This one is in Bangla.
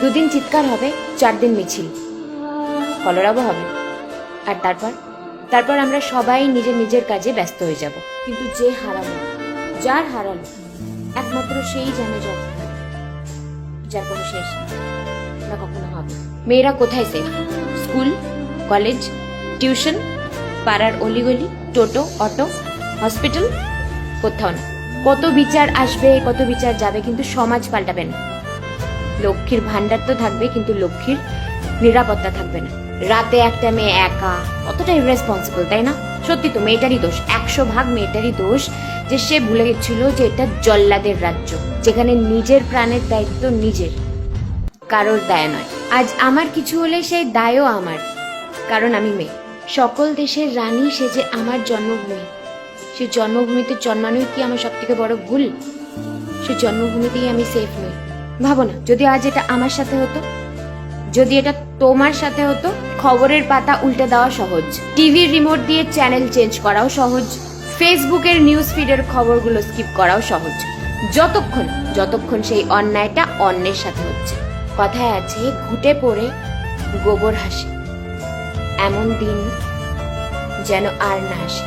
দুদিন চিৎকার হবে, 4 দিন মিছিল, কলরাবও হবে, আর তারপর আমরা সবাই নিজের নিজের কাজে ব্যস্ত হয়ে যাব। কিন্তু যে হারালো, যার হারালো, একমাত্র সেই জানে যার কোনো শেষ নেই, না কখনো হবে। মেয়েরা কোথায় সেফ? স্কুল, কলেজ, টিউশন, পাড়ার অলিগলি, টোটো, অটো, হসপিটাল, কোথাও না। কত বিচার আসবে, কত বিচার যাবে, কিন্তু সমাজ পাল্টাবে না। লক্ষ্মীর ভান্ডার তো থাকবে, কিন্তু লক্ষ্মীর নিরাপত্তা থাকবে না। রাতে একটা মেয়ে একা, কতটা ইররেসপন্সিবল, তাই না? সত্যি তো মেয়েটারই দোষ, 100% মেয়েটারই দোষ যে সে ভুলে গেছিল যে এটা জল্লাদের রাজ্য, যেখানে নিজের প্রাণের দায়িত্ব নিজের, কারোর দায় নয়। আজ আমার কিছু হলে সেই দায়ও আমার, কারণ আমি মেয়ে। সকল দেশের রানী সে যে আমার জন্মভূমি, সে জন্মভূমিতে জন্মানোই কি আমার সব থেকে বড় ভুল? সে জন্মভূমিতেই আমি সেফ নই। ভাবো না, যদি আজ এটা আমার সাথে হতো, যদি এটা তোমার সাথে হতো। খবরের পাতা উল্টে দেওয়া সহজ, টিভির রিমোট দিয়ে চ্যানেল চেঞ্জ করাও সহজ, ফেসবুকের নিউজ ফিডের খবরগুলো স্কিপ করাও সহজ, যতক্ষণ সেই অন্যায়টা অন্যের সাথে হচ্ছে। কথায় আছে, ঘুটে পড়ে গোবর হাসে, এমন দিন যেন আর না আসে।